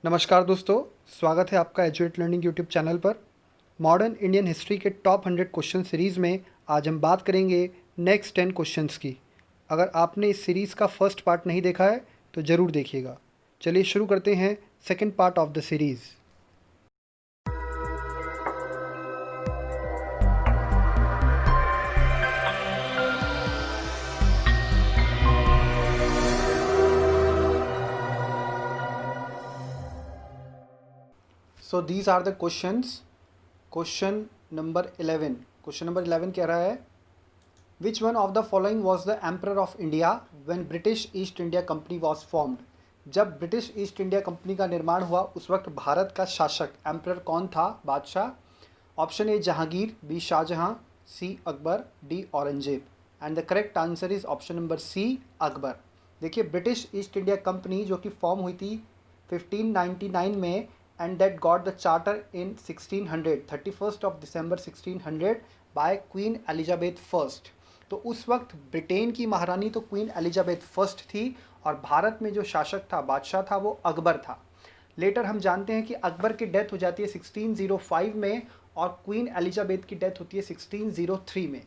नमस्कार दोस्तों, स्वागत है आपका एजुएट लर्निंग यूट्यूब चैनल पर। मॉडर्न इंडियन हिस्ट्री के टॉप 100 क्वेश्चन सीरीज़ में आज हम बात करेंगे नेक्स्ट 10 क्वेश्चंस की। अगर आपने इस सीरीज़ का फर्स्ट पार्ट नहीं देखा है तो ज़रूर देखिएगा। चलिए शुरू करते हैं second part of the series. So these are the questions. Question number 11 कह रहा है, which one of the following was the emperor of India when British East India company was formed. जब ब्रिटिश ईस्ट इंडिया कंपनी का निर्माण हुआ उस वक्त भारत का शासक एम्परर कौन था, बादशाह? Option A Jahangir, B Shahjahan, C Akbar, D Aurangzeb. And the correct answer is option number C, Akbar. देखिए, ब्रिटिश ईस्ट इंडिया कंपनी जो कि फॉर्म हुई थी 1599 में and that got the charter in 1600 31st of December 1600 by Queen Elizabeth first. तो उस वक्त Britain की महारानी तो क्वीन एलिजाबेथ फर्स्ट थी और भारत में जो शासक था, बादशाह था, वो अकबर था। लेटर हम जानते हैं कि अकबर की डेथ हो जाती है 1605 में और क्वीन एलिजाबेथ की डेथ होती है 1603 में।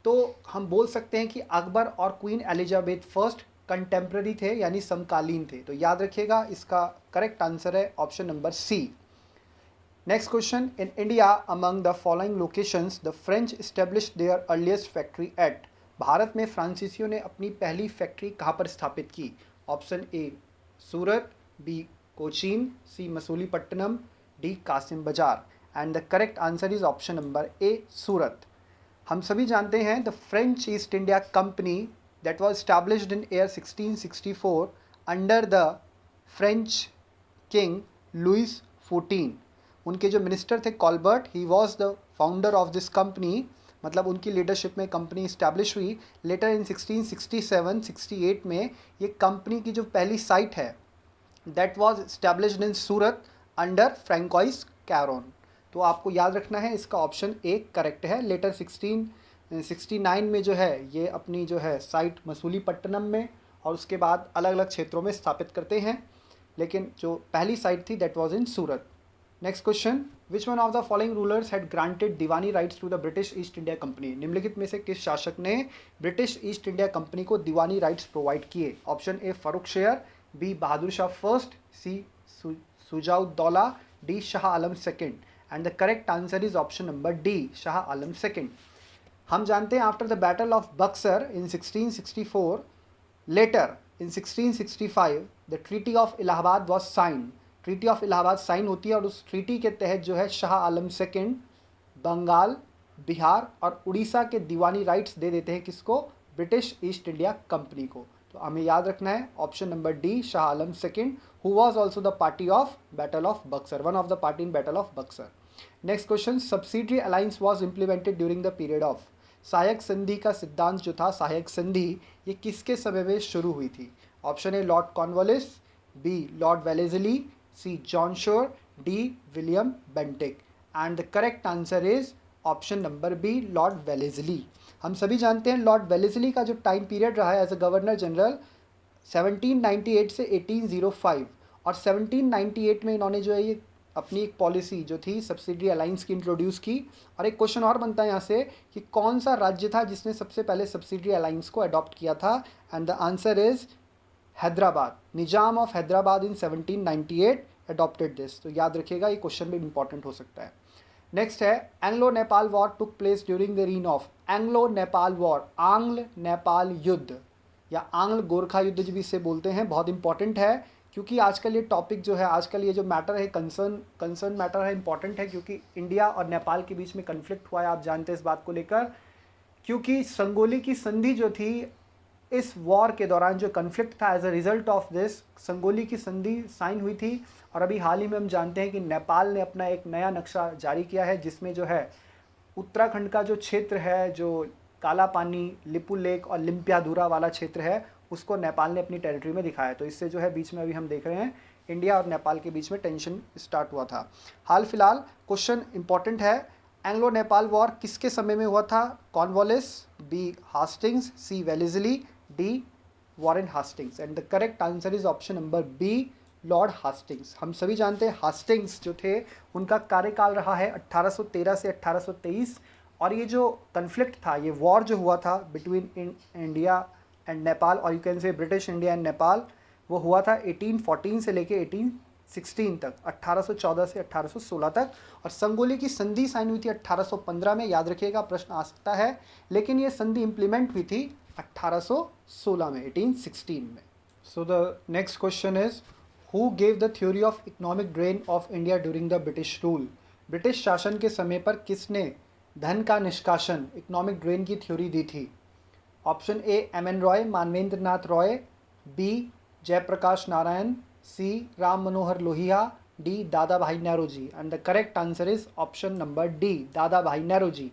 तो हम बोल सकते हैं कि अकबर और क्वीन एलिजाबेथ फर्स्ट कंटेम्प्रेरी थे, यानी समकालीन थे। तो याद रखिएगा, इसका करेक्ट आंसर है option number C. Next question, in India among the following locations the French established their earliest factory at. Bharat में फ्रांसीसियों ने अपनी पहली फैक्ट्री कहाँ पर स्थापित की? Option A Surat, B Cochin, C Masulipatnam, D Kasim Bazar. And the correct answer is option number A, Surat. हम सभी जानते हैं the French East India Company that was established in year 1664 under the French king Louis XIV। उनके जो मिनिस्टर थे Colbert, he was the founder of this company, मतलब उनकी leadership में कंपनी इस्टेब्लिश हुई। लेटर इन 1667-68 में ये कंपनी की जो पहली साइट है that was established in Surat under Francois Caron. तो आपको याद रखना है, इसका ऑप्शन ए करेक्ट है। लेटर 1669 में जो है ये अपनी जो है साइट मसूलीपट्टनम में और उसके बाद अलग अलग क्षेत्रों में स्थापित करते हैं, लेकिन जो पहली साइट थी that was in Surat. Next question, which one of the following rulers had granted diwani rights to the British East India company. निम्नलिखित में से किस शासक ने ब्रिटिश ईस्ट इंडिया कंपनी को दीवानी राइट्स प्रोवाइड किए? Option A Farrukhsiyar, B Bahadur Shah first, C Shujauddaula, D Shah Alam second. And the correct answer is option number D, Shah Alam second. हम जानते हैं after the battle of Buxar in 1664, later in 1665 the treaty of Allahabad was sign. Treaty of Allahabad sign होती है और उस treaty के तहत जो है शाह आलम सेकेंड बंगाल, बिहार और उड़ीसा के दीवानी राइट्स दे देते हैं किसको? ब्रिटिश ईस्ट इंडिया कंपनी को। तो हमें याद रखना है option number D, Shah Alam second, who was also the party of battle of Buxar, one of the party in battle of Buxar. Next question, subsidiary alliance was implemented during the period of. सहायक संधि का सिद्धांत जो था, सहायक संधि, ये किसके समय में शुरू हुई थी? Option A Lord Cornwallis, B Lord Wellesley, C John Shore, D William Bentinck. And the correct answer is option number B, Lord Wellesley. हम सभी जानते हैं लॉर्ड वेलेस्ली का जो टाइम पीरियड रहा है एज अ गवर्नर जनरल 1798 से 1805, और 1798 में इन्होंने जो है ये अपनी एक पॉलिसी जो थी सब्सिडरी अलायंस की इंट्रोड्यूस की। और एक क्वेश्चन और बनता है यहाँ से कि कौन सा राज्य था जिसने सबसे पहले सब्सिडरी अलायंस को अडॉप्ट किया था? And the answer is Hyderabad. Nizam of Hyderabad in 1798 adopted this. तो याद रखिएगा, ये क्वेश्चन भी इंपॉर्टेंट हो सकता है। नेक्स्ट है, Anglo Nepal war took place during the reign of. Anglo Nepal war, आंग्ल नेपाल युद्ध या आंग्ल गोरखा युद्ध भी इसे बोलते हैं, बहुत इंपॉर्टेंट है क्योंकि आजकल ये टॉपिक जो है, आजकल ये जो मैटर है कंसर्न मैटर है, इंपॉर्टेंट है क्योंकि इंडिया और नेपाल के बीच में कन्फ्लिक्ट हुआ है, आप जानते हैं इस बात को लेकर। क्योंकि संगोली की संधि जो थी, इस वॉर के दौरान जो कन्फ्लिक्ट था, as a result of this Sugauli की संधि साइन हुई थी। और अभी हाल ही में हम जानते हैं कि नेपाल ने अपना एक नया नक्शा जारी किया है जिसमें जो है उत्तराखंड का जो क्षेत्र है, जो काला पानी, लिपू लेक और लिम्पियाधुरा वाला क्षेत्र है, उसको नेपाल ने अपनी टेरिटरी में दिखाया। तो इससे जो है बीच में अभी हम देख रहे हैं इंडिया और नेपाल के बीच में टेंशन स्टार्ट हुआ था। हाल फिलहाल क्वेश्चन इंपॉर्टेंट है, एंग्लो नेपाल वॉर किसके समय में हुआ था? Cornwallis, B Hastings, C Wellesley, D Warren Hastings. And the correct answer is option number B, Lord Hastings. हम सभी जानते हैं हास्टिंग्स जो थे उनका कार्यकाल रहा है 1813 से 1823, और ये जो कन्फ्लिक्ट था, ये वॉर जो हुआ था बिटवीन इंडिया एंड नेपाल, और यू कैन से ब्रिटिश इंडिया एंड नेपाल, वो हुआ था 1814 से लेके 1816 तक, 1814 से 1816 तक। और संगोली की संधि साइन हुई थी 1815 में, याद रखिएगा, प्रश्न आ सकता है। लेकिन ये संधि इम्प्लीमेंट हुई थी 1816 में, 1816 में। So the next question is, who gave the theory of economic drain of India during the British rule? British शासन के समय पर किसने धन का निष्कासन, इकोनॉमिक ड्रेन की थ्योरी दी थी? Option A M N. Roy, Manvendra Nath Roy, B Jayaprakash Narayan, C Ram Manohar Lohia, D Dada Bhai Naoroji. And the correct answer is option number D, Dada Bhai Naoroji.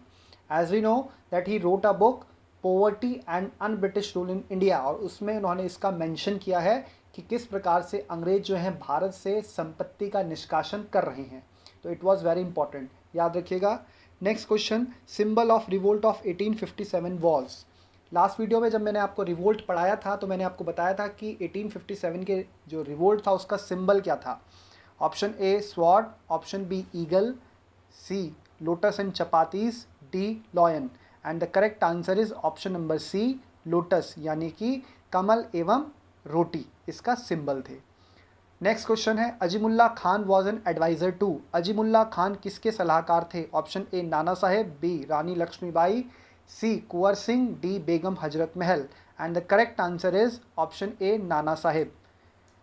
As we know that he wrote a book poverty and un British rule in India, और उसमें उन्होंने इसका mention किया है कि किस प्रकार से अंग्रेज जो हैं भारत से संपत्ति का निष्कासन कर रहे हैं। तो इट वाज वेरी इंपॉर्टेंट, याद रखिएगा। Next question, symbol of revolt of 1857 was? Last video में जब मैंने आपको रिवोल्ट पढ़ाया था तो मैंने आपको बताया था कि 1857 के जो रिवोल्ट था उसका सिंबल क्या था। Option A sword, option B eagle, C lotus and chapatis, D lion. And the correct answer is option number C, lotus, यानी कि कमल एवं रोटी इसका सिंबल थे। नेक्स्ट क्वेश्चन है, Azimullah Khan was an adviser to? Azimullah Khan किसके सलाहकार थे? Option A Nana Sahib, B Rani Lakshmibai, C Kunwar Singh, D Begum Hazrat Mahal. And the correct answer is option A Nana Sahib.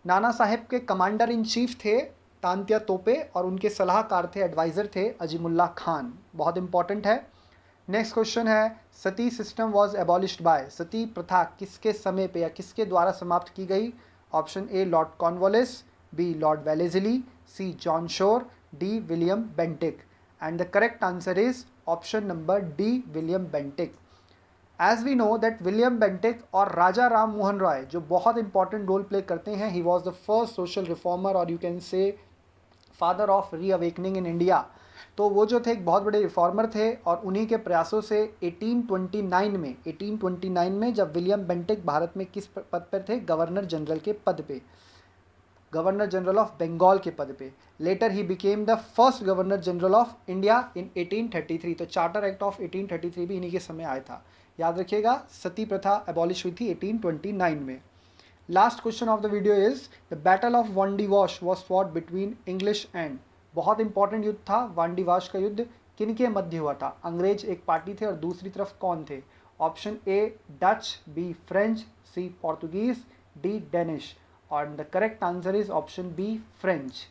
Nana Saheb के कमांडर इन चीफ थे तांत्या तोपे, और उनके सलाहकार थे, एडवाइज़र थे अजीमुल्ला खान। बहुत इंपॉर्टेंट है। नेक्स्ट क्वेश्चन है, सती सिस्टम वॉज एबॉलिश्ड बाय? सती प्रथा किसके समय पे या किसके द्वारा समाप्त की गई? Option A Lord Cornwallis, B Lord Wellesley, C John Shore, D William Bentinck. And the correct answer is option number D, William Bentinck. As we know that William Bentinck और राजा राम मोहन रॉय जो बहुत इंपॉर्टेंट रोल प्ले करते हैं, he was the first social reformer, और you can say father of reawakening in India. तो वो जो थे एक बहुत बड़े रिफॉर्मर थे, और उन्हीं के प्रयासों से 1829 में जब विलियम बेंटिक भारत में किस पद पर थे? गवर्नर जनरल के पद पे, गवर्नर जनरल ऑफ बंगाल के पद पे। Later he became the first governor general of India in 1833। तो चार्टर एक्ट ऑफ 1833 भी इन्हीं के समय आया था। याद रखिएगा, सती प्रथा एबॉलिश हुई थी 1829 में। Last question of the video is, the battle of Wandiwash was fought between English and? बहुत इंपॉर्टेंट युद्ध था वांडीवाश का युद्ध, किन के मध्य हुआ था? अंग्रेज एक पार्टी थे और दूसरी तरफ कौन थे? Option A Dutch, B French, C Portuguese, D Danish. और the correct answer is option B, French.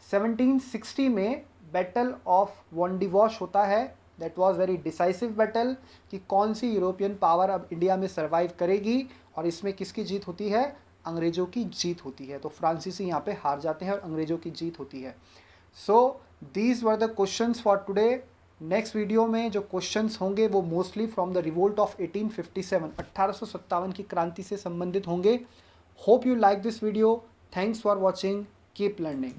1760 में बैटल ऑफ वांडीवाश होता है। That was very decisive battle कि कौन सी यूरोपियन पावर अब इंडिया में सर्वाइव करेगी, और इसमें किसकी जीत होती है? अंग्रेज़ों की जीत होती है। तो फ्रांसीसी यहाँ पे हार जाते हैं और अंग्रेज़ों की जीत होती है। So these were the questions for today. Next video में जो क्वेश्चंस होंगे वो mostly from the revolt of 1857, 1857 की क्रांति से संबंधित होंगे। Hope you like this video. Thanks for watching, keep learning.